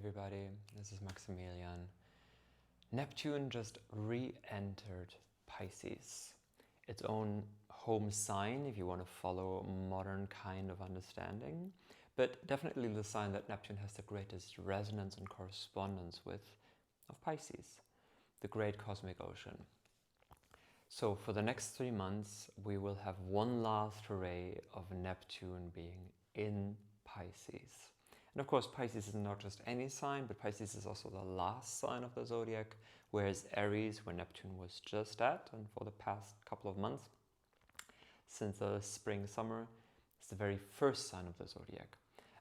everybody, this is Maximilian. Neptune just re-entered Pisces, its own home sign if you want to follow a modern kind of understanding, but definitely the sign that Neptune has the greatest resonance and correspondence with of Pisces, the great cosmic ocean. So for the next 3 months, we will have one last array of Neptune being in Pisces. And of course, Pisces is not just any sign, but Pisces is also the last sign of the zodiac, whereas Aries, where Neptune was just at, and for the past couple of months, since the spring, summer, is the very first sign of the zodiac.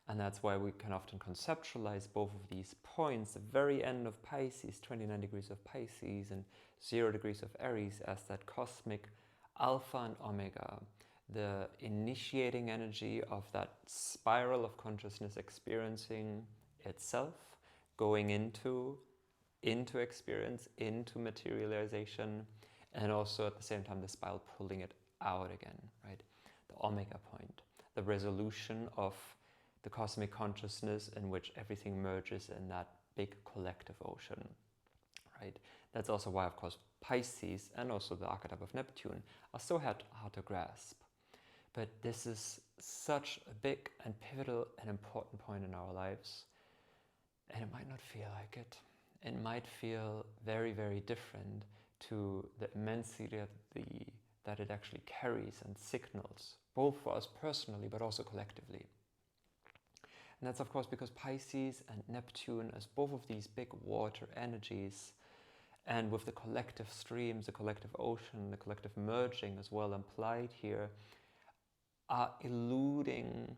And that's why we can often conceptualize both of these points, the very end of Pisces, 29 degrees of Pisces and 0 degrees of Aries, as that cosmic alpha and omega, the initiating energy of that spiral of consciousness experiencing itself, going into experience, into materialization, and also at the same time the spiral pulling it out again, right? The omega point, the resolution of the cosmic consciousness in which everything merges in that big collective ocean, right? That's also why, of course, Pisces and also the archetype of Neptune are so hard to grasp. But this is such a big and pivotal and important point in our lives, and it might not feel like it. It might feel very, very different to the immensity that it actually carries and signals, both for us personally, but also collectively. And that's of course because Pisces and Neptune, as both of these big water energies, and with the collective streams, the collective ocean, the collective merging as well implied here, are eluding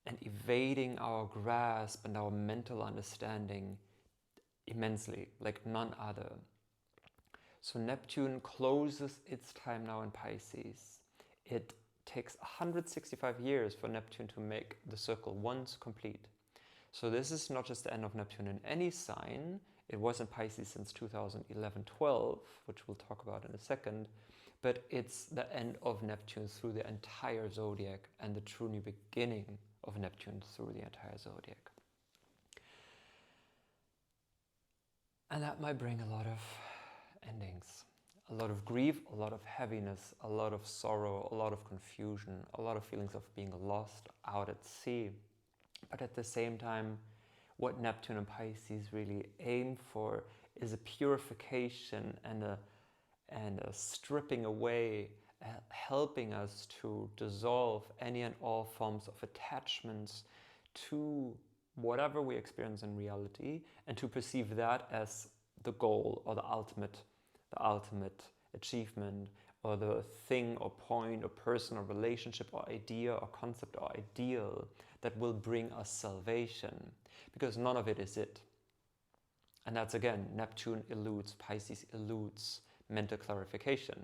and evading our grasp and our mental understanding immensely, like none other. So Neptune closes its time now in Pisces. It takes 165 years for Neptune to make the circle once complete. So this is not just the end of Neptune in any sign. It was in Pisces since 2011-12, which we'll talk about in a second, but it's the end of Neptune through the entire zodiac and the true new beginning of Neptune through the entire zodiac. And that might bring a lot of endings, a lot of grief, a lot of heaviness, a lot of sorrow, a lot of confusion, a lot of feelings of being lost out at sea. But at the same time, what Neptune and Pisces really aim for is a purification and a stripping away, helping us to dissolve any and all forms of attachments to whatever we experience in reality, and to perceive that as the goal or the ultimate achievement, or the thing or point or person or relationship or idea or concept or ideal that will bring us salvation, because none of it is it. And that's again, Neptune eludes, Pisces eludes mental clarification,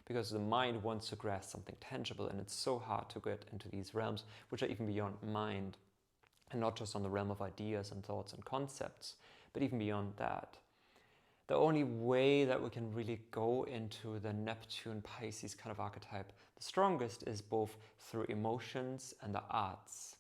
because the mind wants to grasp something tangible, and it's so hard to get into these realms which are even beyond mind, and not just on the realm of ideas and thoughts and concepts, but even beyond that. The only way that we can really go into the Neptune-Pisces kind of archetype the strongest is both through emotions and the arts,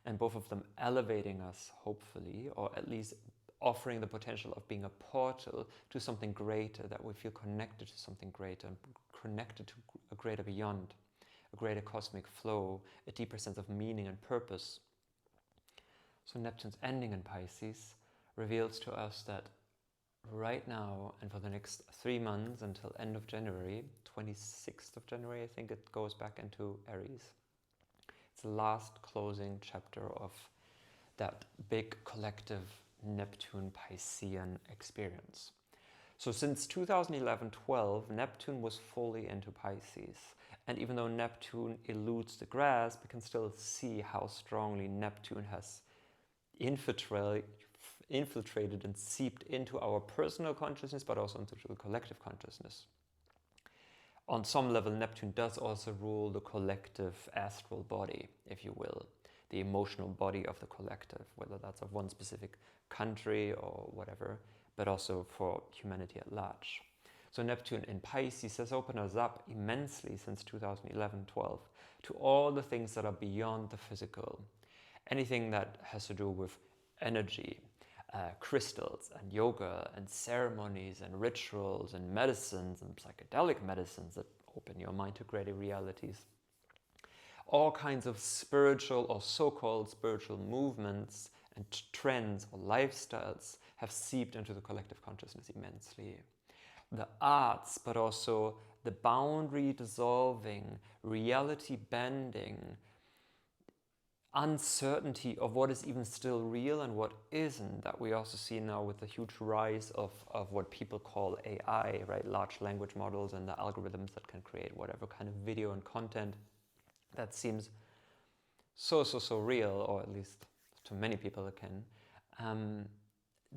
and both of them elevating us, hopefully, or at least offering the potential of being a portal to something greater, that we feel connected to something greater and connected to a greater beyond, a greater cosmic flow, a deeper sense of meaning and purpose. So Neptune's ending in Pisces reveals to us that right now and for the next 3 months until end of January, 26th of January, I think it goes back into Aries. It's the last closing chapter of that big collective Neptune Piscean experience. So since 2011-12, Neptune was fully into Pisces. And even though Neptune eludes the grasp, we can still see how strongly Neptune has infiltrated and seeped into our personal consciousness, but also into the collective consciousness. On some level, Neptune does also rule the collective astral body, if you will, the emotional body of the collective, whether that's of one specific country or whatever, but also for humanity at large. So Neptune in Pisces has opened us up immensely since 2011-12 to all the things that are beyond the physical. Anything that has to do with energy, crystals and yoga and ceremonies and rituals and medicines and psychedelic medicines that open your mind to greater realities. All kinds of spiritual or so-called spiritual movements and trends or lifestyles have seeped into the collective consciousness immensely. The arts, but also the boundary dissolving, reality bending, uncertainty of what is even still real and what isn't, that we also see now with the huge rise of what people call AI, right? Large language models and the algorithms that can create whatever kind of video and content that seems so real, or at least to many people it can.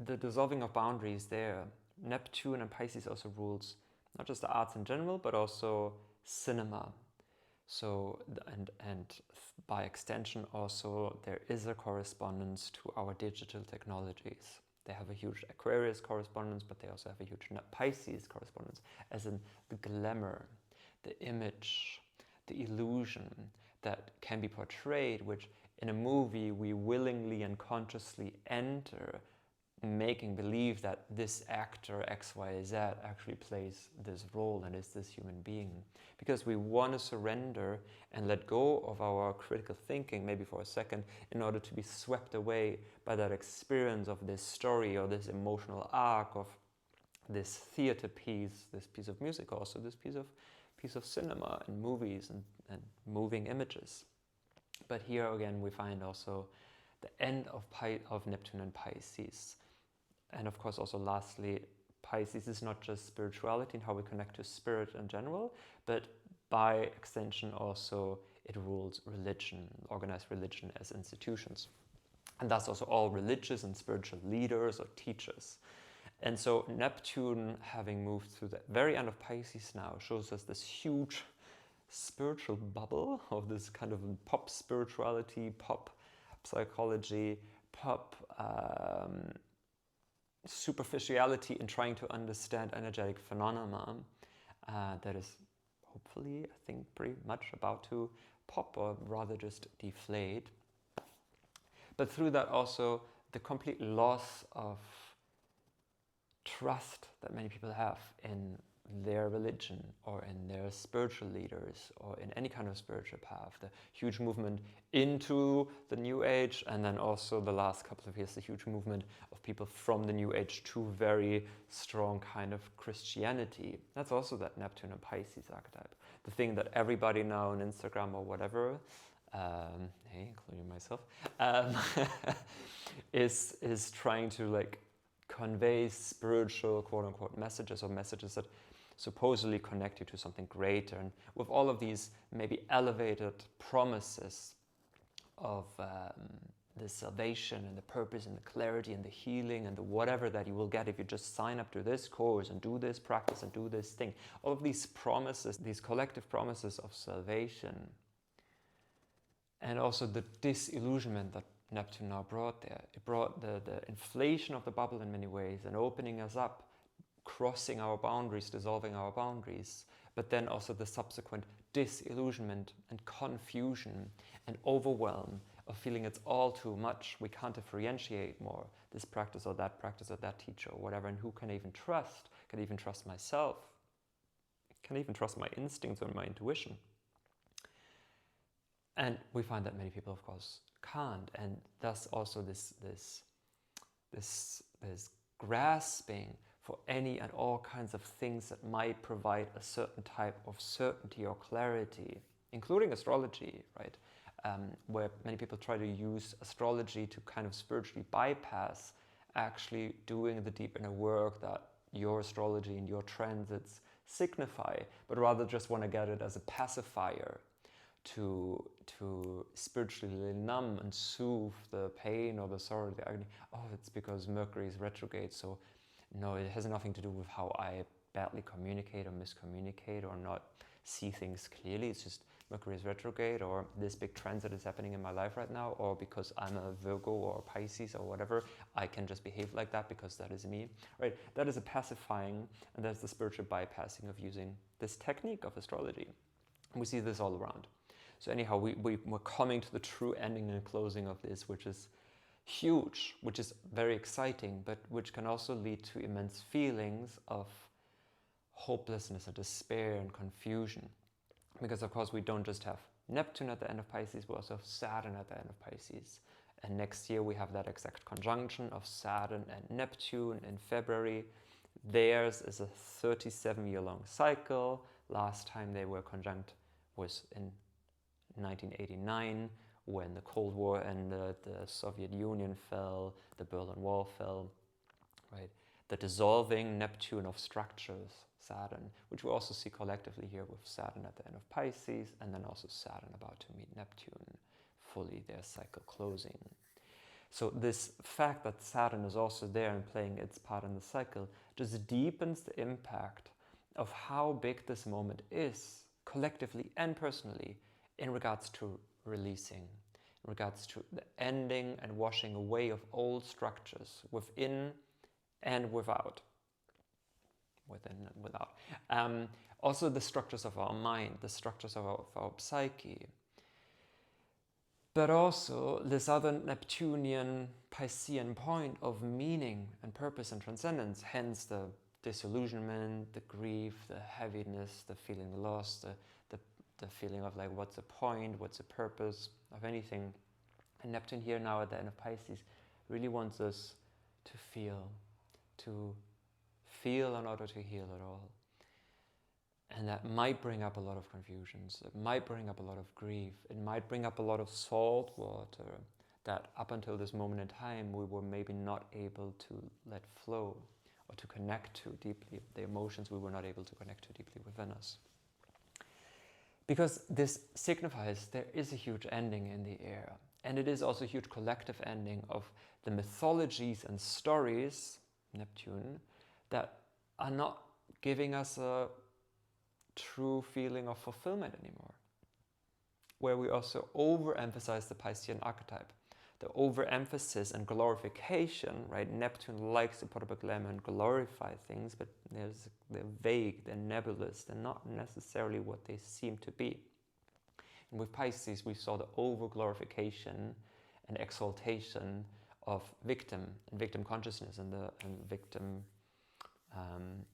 The dissolving of boundaries there. Neptune and Pisces also rules not just the arts in general, but also cinema. So, and by extension also, there is a correspondence to our digital technologies. They have a huge Aquarius correspondence, but they also have a huge Pisces correspondence, as in the glamour, the image, the illusion that can be portrayed, which in a movie we willingly and consciously enter, making believe that this actor XYZ actually plays this role and is this human being. Because we want to surrender and let go of our critical thinking, maybe for a second, in order to be swept away by that experience of this story or this emotional arc of this theater piece, this piece of music, also this piece of cinema and movies and moving images. But here again we find also the end of Neptune and Pisces. And of course also lastly, Pisces is not just spirituality and how we connect to spirit in general, but by extension also it rules religion, organized religion as institutions. And thus also all religious and spiritual leaders or teachers. And so Neptune, having moved through the very end of Pisces now, shows us this huge spiritual bubble of this kind of pop spirituality, pop psychology, pop superficiality in trying to understand energetic phenomena that is hopefully, I think, pretty much about to pop, or rather just deflate. But through that also the complete loss of trust that many people have in their religion or in their spiritual leaders or in any kind of spiritual path, the huge movement into the New Age, and then also the last couple of years the huge movement of people from the New Age to very strong kind of Christianity. That's also that Neptune and Pisces archetype. The thing that everybody now on Instagram or whatever, hey, including myself, is trying to like convey spiritual quote-unquote messages, or messages that supposedly connect you to something greater, and with all of these maybe elevated promises of the salvation and the purpose and the clarity and the healing and the whatever that you will get if you just sign up to this course and do this practice and do this thing. All of these promises, these collective promises of salvation, and also the disillusionment that Neptune now brought there. It brought the inflation of the bubble in many ways and opening us up, crossing our boundaries, dissolving our boundaries, but then also the subsequent disillusionment and confusion and overwhelm of feeling it's all too much. We can't differentiate more this practice or that teacher or whatever, and who can I even trust? Can I even trust myself? Can I even trust my instincts or my intuition? And we find that many people, of course, can't, and thus also this grasping for any and all kinds of things that might provide a certain type of certainty or clarity, including astrology, right? Where many people try to use astrology to kind of spiritually bypass actually doing the deep inner work that your astrology and your transits signify, but rather just want to get it as a pacifier to spiritually numb and soothe the pain or the sorrow, the agony. Oh, it's because Mercury is retrograde, so no, it has nothing to do with how I badly communicate or miscommunicate or not see things clearly. It's just Mercury is retrograde, or this big transit is happening in my life right now, or because I'm a Virgo or a Pisces or whatever, I can just behave like that because that is me, right? That is a pacifying, and that's the spiritual bypassing of using this technique of astrology. And we see this all around. So anyhow, we're coming to the true ending and closing of this, which is huge, which is very exciting, but which can also lead to immense feelings of hopelessness and despair and confusion. Because of course we don't just have Neptune at the end of Pisces, we also have Saturn at the end of Pisces. And next year we have that exact conjunction of Saturn and Neptune in February. Theirs is a 37-year-long cycle. Last time they were conjunct was in 1989, when the Cold War ended, the Soviet Union fell, the Berlin Wall fell, right? The dissolving Neptune of structures, Saturn, which we also see collectively here with Saturn at the end of Pisces, and then also Saturn about to meet Neptune, fully their cycle closing. So this fact that Saturn is also there and playing its part in the cycle just deepens the impact of how big this moment is, collectively and personally, in regards to releasing, in regards to the ending and washing away of old structures within and without. Within and without. Also the structures of our mind, the structures of our psyche. But also this other Neptunian Piscean point of meaning and purpose and transcendence, hence the disillusionment, the grief, the heaviness, the feeling lost, the feeling of like, what's the point, what's the purpose of anything. And Neptune here now at the end of Pisces really wants us to feel in order to heal it all. And that might bring up a lot of confusions, it might bring up a lot of grief, it might bring up a lot of salt water that up until this moment in time we were maybe not able to let flow or to connect to deeply, the emotions we were not able to connect to deeply within us. Because this signifies there is a huge ending in the air, and it is also a huge collective ending of the mythologies and stories, Neptune, that are not giving us a true feeling of fulfillment anymore. Where we also overemphasize the Piscean archetype. The overemphasis and glorification, right? Neptune likes to put up a glamour and glorify things, but they're vague, they're nebulous, they're not necessarily what they seem to be. And with Pisces, we saw the over-glorification and exaltation of victim and victim consciousness and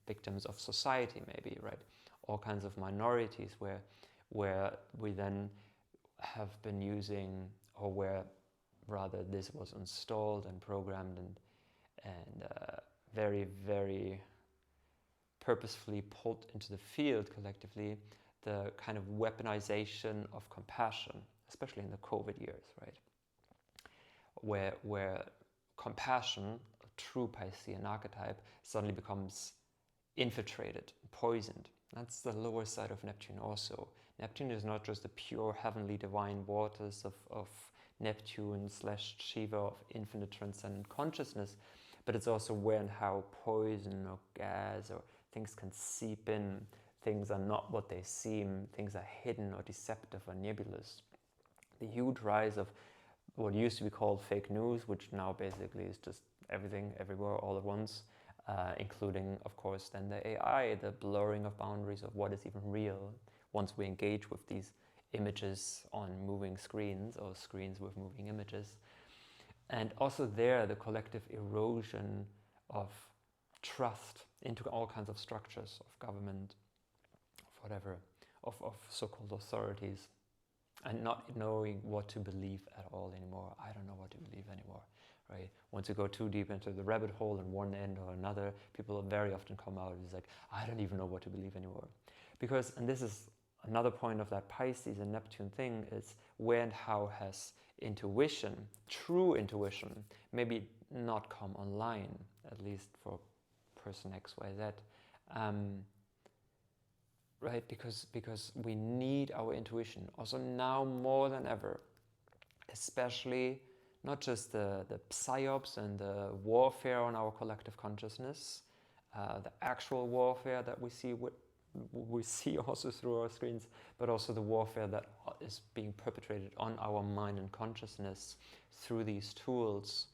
victims of society, maybe, right? All kinds of minorities where we then have been using, or where rather this was installed and programmed and very, very purposefully pulled into the field collectively, the kind of weaponization of compassion, especially in the COVID years, right? Where compassion, a true Piscean archetype, suddenly becomes infiltrated, poisoned. That's the lower side of Neptune also. Neptune is not just the pure heavenly divine waters of Neptune / Shiva, of infinite transcendent consciousness, but it's also where and how poison or gas or things can seep in. Things are not what they seem, things are hidden or deceptive or nebulous. The huge rise of what used to be called fake news, which now basically is just everything, everywhere, all at once, including, of course, then the AI, the blurring of boundaries of what is even real once we engage with these images on moving screens or screens with moving images. And also there, the collective erosion of trust into all kinds of structures of government, of whatever, of so-called authorities, and not knowing what to believe at all anymore. I don't know what to believe anymore, right? Once you go too deep into the rabbit hole in one end or another, people very often come out and it's like, I don't even know what to believe anymore. Because, and this is another point of that Pisces and Neptune thing, is where and how has intuition, true intuition, maybe not come online, at least for person X, Y, Z, right? Because we need our intuition, also now more than ever, especially not just the psyops and the warfare on our collective consciousness, the actual warfare that we see also through our screens, but also the warfare that is being perpetrated on our mind and consciousness through these tools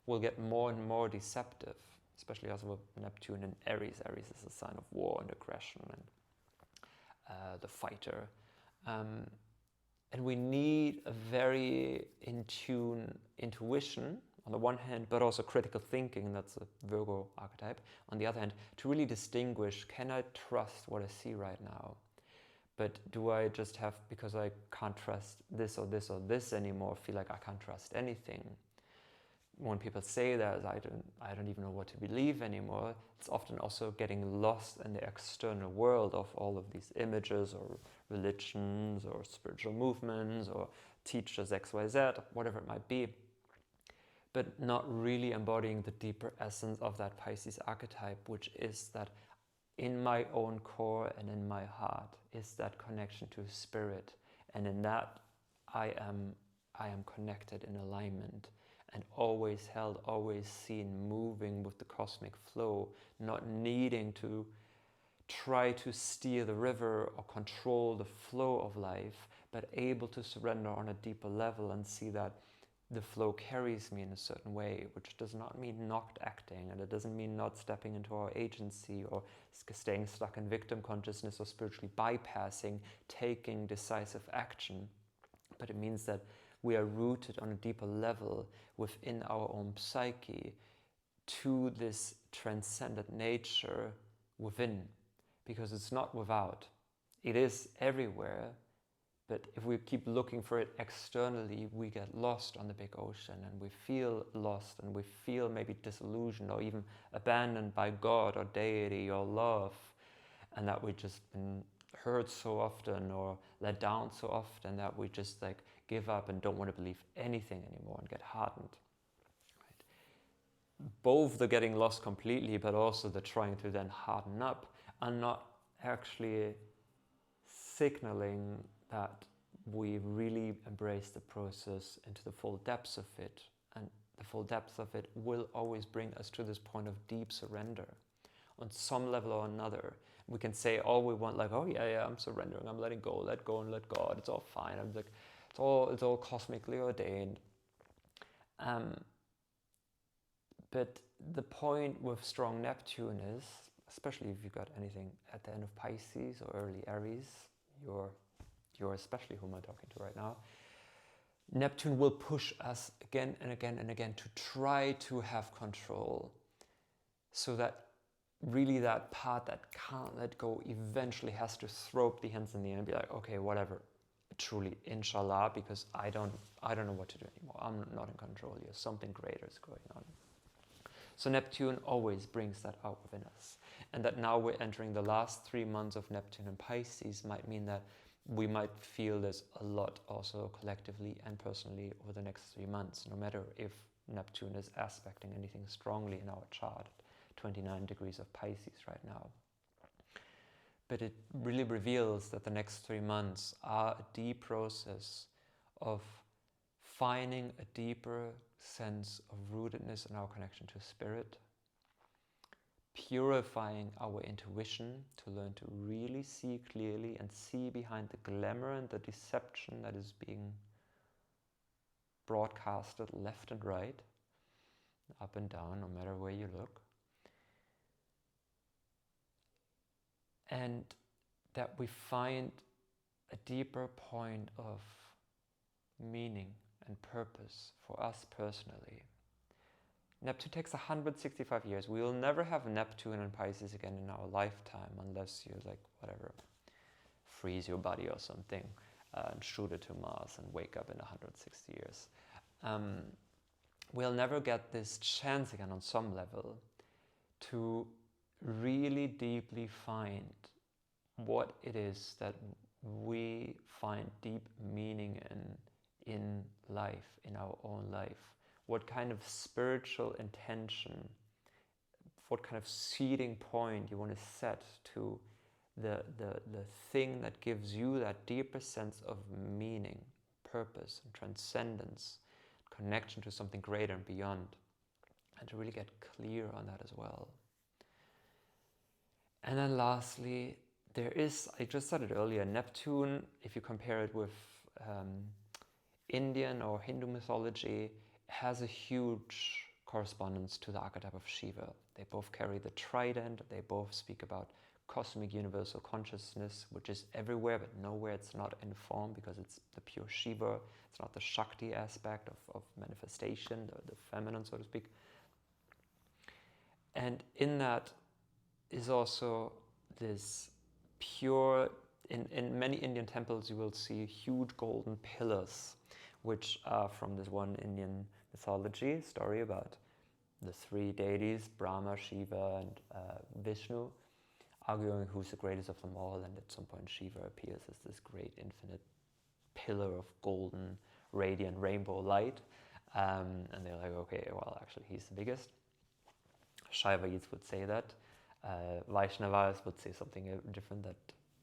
will get more and more deceptive, especially also with Neptune and Aries. Aries is a sign of war and aggression and the fighter. And we need a very in tune intuition on the one hand, but also critical thinking, that's a Virgo archetype, on the other hand, to really distinguish, can I trust what I see right now? But do I just have, because I can't trust this or this or this anymore, feel like I can't trust anything? When people say that, I don't even know what to believe anymore, it's often also getting lost in the external world of all of these images or religions or spiritual movements or teachers XYZ, whatever it might be, but not really embodying the deeper essence of that Pisces archetype, which is that in my own core and in my heart is that connection to spirit, and in that I am connected in alignment and always held, always seen, moving with the cosmic flow, not needing to try to steer the river or control the flow of life, but able to surrender on a deeper level and see that the flow carries me in a certain way, which does not mean not acting, and it doesn't mean not stepping into our agency or staying stuck in victim consciousness or spiritually bypassing, taking decisive action. But it means that we are rooted on a deeper level within our own psyche to this transcendent nature within, because it's not without. It is everywhere. But if we keep looking for it externally, we get lost on the big ocean, and we feel lost, and we feel maybe disillusioned or even abandoned by God or deity or love, and that we've just been hurt so often or let down so often that we just like give up and don't want to believe anything anymore and get hardened. Right? Both the getting lost completely, but also the trying to then harden up, are not actually signaling that we really embrace the process into the full depths of it. And the full depth of it will always bring us to this point of deep surrender on some level or another. We can say all we want, like, oh yeah, I'm surrendering, I'm letting go and let God, it's all fine. I'm like, it's all cosmically ordained. But the point with strong Neptune is, especially if you've got anything at the end of Pisces or early Aries, you're especially whom I'm talking to right now, Neptune will push us again and again and again to try to have control, so that really that part that can't let go eventually has to throw up the hands in the air and be like, okay, whatever, truly, inshallah, because I don't know what to do anymore. I'm not in control here. Something greater is going on. So Neptune always brings that out within us. And that now we're entering the last 3 months of Neptune and Pisces might mean that we might feel this a lot also collectively and personally over the next 3 months, no matter if Neptune is aspecting anything strongly in our chart, 29 degrees of Pisces right now. But it really reveals that the next 3 months are a deep process of finding a deeper sense of rootedness in our connection to spirit, purifying our intuition to learn to really see clearly and see behind the glamour and the deception that is being broadcasted left and right, up and down, no matter where you look. And that we find a deeper point of meaning and purpose for us personally. Neptune takes 165 years. We will never have Neptune and Pisces again in our lifetime unless you, like, whatever, freeze your body or something and shoot it to Mars and wake up in 160 years. We'll never get this chance again on some level to really deeply find what it is that we find deep meaning in life, in our own life. What kind of spiritual intention, what kind of seeding point you want to set to the thing that gives you that deeper sense of meaning, purpose, and transcendence, connection to something greater and beyond, and to really get clear on that as well. And then lastly, there is, I just said it earlier, Neptune, if you compare it with Indian or Hindu mythology, has a huge correspondence to the archetype of Shiva. They both carry the trident, they both speak about cosmic universal consciousness, which is everywhere but nowhere. It's not in form because it's the pure Shiva. It's not the Shakti aspect of manifestation, the feminine, so to speak. And in that is also this pure, in many Indian temples you will see huge golden pillars, which are from this one Indian mythology story about the three deities, Brahma, Shiva, and Vishnu, arguing who's the greatest of them all, and at some point Shiva appears as this great infinite pillar of golden, radiant rainbow light, and they're like, okay, well, actually he's the biggest. Shaivites would say that. Vaishnavas would say something different, that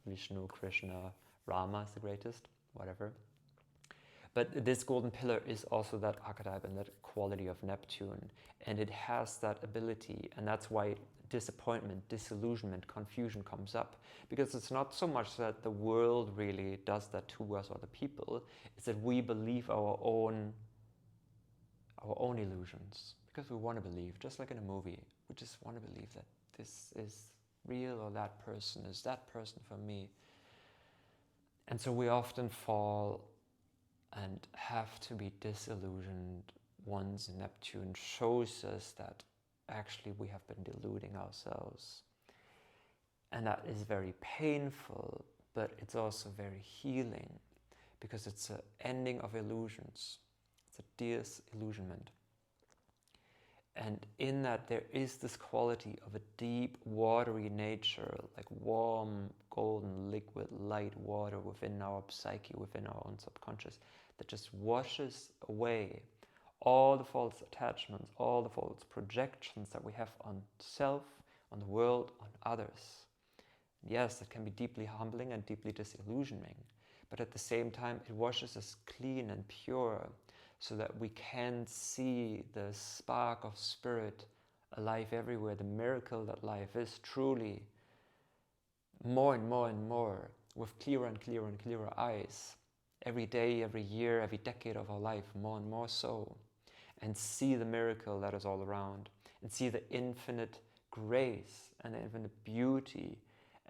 Vishnu, Krishna, Rama is the greatest, whatever. But this golden pillar is also that archetype and that quality of Neptune, and it has that ability, and that's why disappointment, disillusionment, confusion comes up, because it's not so much that the world really does that to us or the people, it's that we believe our own illusions, because we want to believe, just like in a movie, we just want to believe that this is real, or that person is that person for me. And so we often fall and have to be disillusioned once Neptune shows us that actually we have been deluding ourselves. And that is very painful, but it's also very healing, because it's an ending of illusions. It's a disillusionment. And in that there is this quality of a deep, watery nature, like warm, golden, liquid, light water within our psyche, within our own subconscious, that just washes away all the false attachments, all the false projections that we have on self, on the world, on others. Yes, it can be deeply humbling and deeply disillusioning, but at the same time it washes us clean and pure, so that we can see the spark of spirit alive everywhere, the miracle that life is truly, more and more and more, with clearer and clearer and clearer eyes, every day, every year, every decade of our life, more and more so, and see the miracle that is all around, and see the infinite grace and the infinite beauty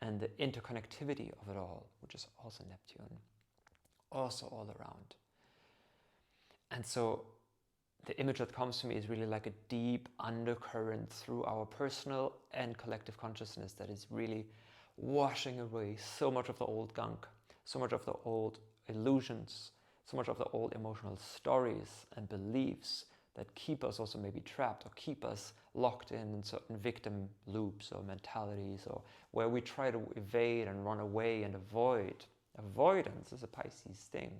and the interconnectivity of it all, which is also Neptune, also all around. And so the image that comes to me is really like a deep undercurrent through our personal and collective consciousness that is really washing away so much of the old gunk, so much of the old illusions, so much of the old emotional stories and beliefs that keep us also maybe trapped, or keep us locked in certain victim loops or mentalities, or where we try to evade and run away and avoid. Avoidance is a Pisces thing.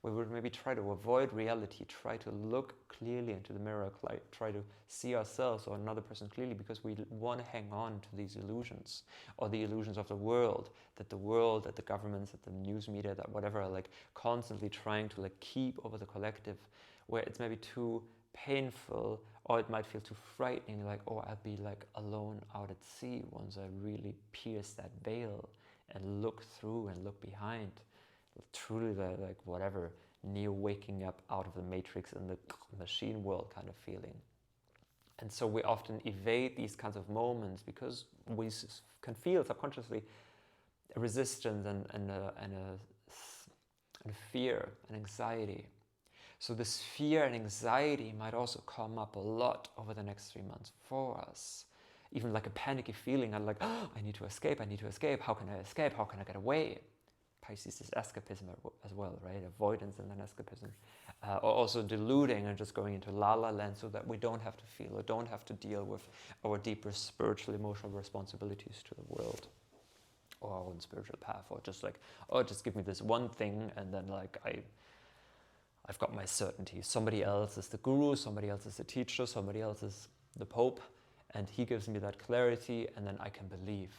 We would maybe try to avoid reality, try to look clearly into the mirror, try to see ourselves or another person clearly, because we want to hang on to these illusions, or the illusions of the world, that the governments, that the news media, that whatever, are like constantly trying to like keep over the collective, where it's maybe too painful, or it might feel too frightening, like, oh, I'll be like alone out at sea once I really pierce that veil and look through and look behind. Truly the like whatever Neo waking up out of the matrix in the machine world kind of feeling. And so we often evade these kinds of moments because we can feel subconsciously a resistance and a fear and anxiety. So this fear and anxiety might also come up a lot over the next 3 months for us. Even like a panicky feeling, I'm like, oh, I need to escape, how can I escape, how can I get away? Pisces is escapism as well, right? Avoidance and then escapism. Or also deluding and just going into la-la land so that we don't have to feel or don't have to deal with our deeper spiritual, emotional responsibilities to the world or our own spiritual path. Or just like, oh, just give me this one thing and then like I've got my certainty. Somebody else is the guru, somebody else is the teacher, somebody else is the pope, and he gives me that clarity and then I can believe.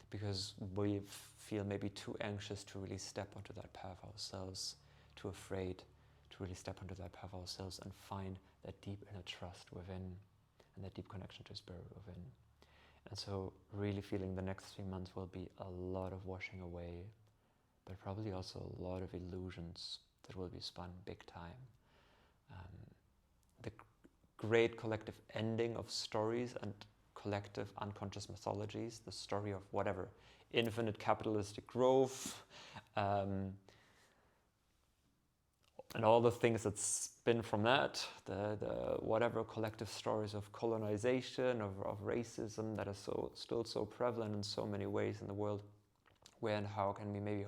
Because we feel maybe too anxious to really step onto that path ourselves, too afraid to really step onto that path ourselves and find that deep inner trust within and that deep connection to spirit within. And so really feeling the next 3 months will be a lot of washing away, but probably also a lot of illusions that will be spun big time. The great collective ending of stories and collective unconscious mythologies, the story of whatever, infinite capitalistic growth, and all the things that spin from that, the whatever collective stories of colonization, of racism that are still so prevalent in so many ways in the world, where and how can we maybe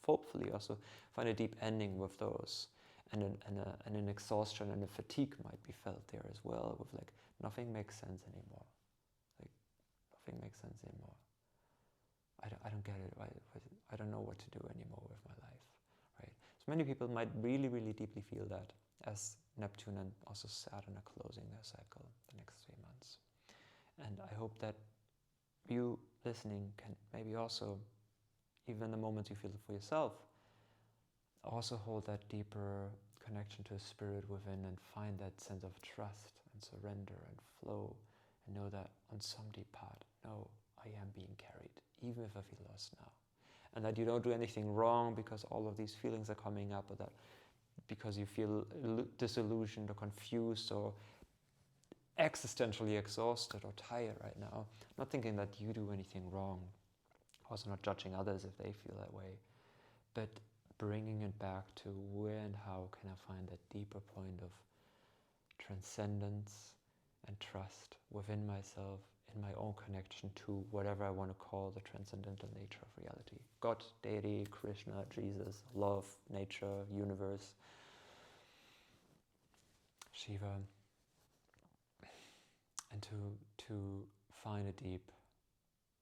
hopefully also find a deep ending with those, and an exhaustion and a fatigue might be felt there as well, with like nothing makes sense anymore, like nothing makes sense anymore. I don't get it. I don't know what to do anymore with my life. Right? So many people might really, really deeply feel that, as Neptune and also Saturn are closing their cycle the next 3 months. And I hope that you listening can maybe also, even the moments you feel it for yourself, also hold that deeper connection to a spirit within and find that sense of trust and surrender and flow, and know that on some deep part, no, I am being carried, even if I feel lost now. And that you don't do anything wrong because all of these feelings are coming up, or that because you feel disillusioned or confused or existentially exhausted or tired right now. Not thinking that you do anything wrong, also not judging others if they feel that way, but bringing it back to where and how can I find that deeper point of transcendence and trust within myself, in my own connection to whatever I want to call the transcendental nature of reality. God, deity, Krishna, Jesus, love, nature, universe, Shiva. And to find a deep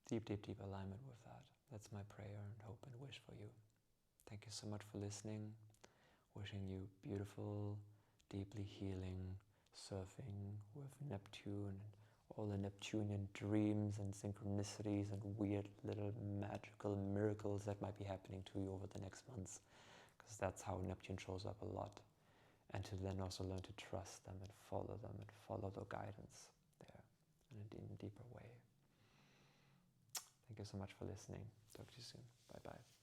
alignment with that. That's my prayer and hope and wish for you. Thank you so much for listening. Wishing you beautiful, deeply healing surfing with Neptune, and all the Neptunian dreams and synchronicities and weird little magical miracles that might be happening to you over the next months, because that's how Neptune shows up a lot. And to then also learn to trust them and follow the guidance there in a deeper way. Thank you so much for listening. Talk to you soon. Bye-bye.